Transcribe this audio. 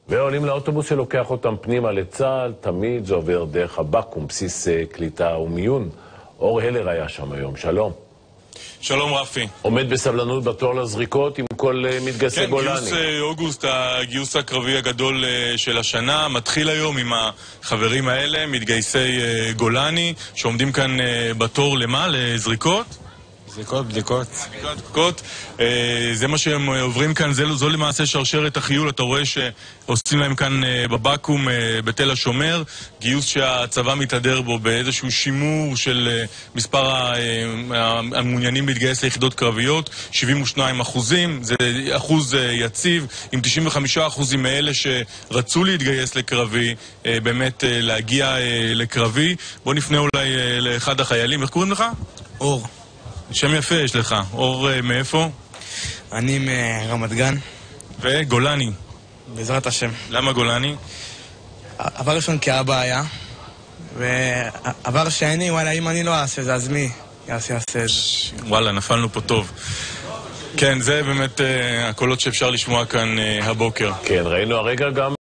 ועולים לאוטובוס שלוקח אותם פנימה לצה"ל, תמיד זה עובר דרך הבקו"ם, בסיס קליטה ומיון. אור הלר היה שם היום, שלום. שלום רפי. עומד בסבלנות בתור לזריקות עם כל מתגייסי גולני. כן, גיוס אוגוסט, הגיוס הקרבי הגדול של השנה, מתחיל היום עם החברים האלה, מתגייסי גולני, שעומדים כאן בתור למה? לזריקות? בדיקות. זה מה שהם עוברים כאן, זו למעשה שרשרת החיול. אתה רואה שעושים להם כאן בבקו"ם בתל השומר, גיוס שהצבא מתהדר בו באיזשהו שימור של מספר המעוניינים להתגייס ליחידות קרביות, 72%, זה אחוז יציב, עם 95% מאלה שרצו להתגייס לקרבי, באמת להגיע לקרבי. בוא נפנה אולי לאחד החיילים, איך קוראים לך? אור. שם יפה יש לך. אור מאיפה? אני מרמת גן. וגולני? בעזרת השם. למה גולני? עבר ראשון כי אבא היה, ועבר שני, וואלה, אם אני לא אעשה זה, אז מי יעשה את זה? וואלה, נפלנו פה טוב. כן, זה באמת הקולות שאפשר לשמוע כאן הבוקר. כן, ראינו הרגע גם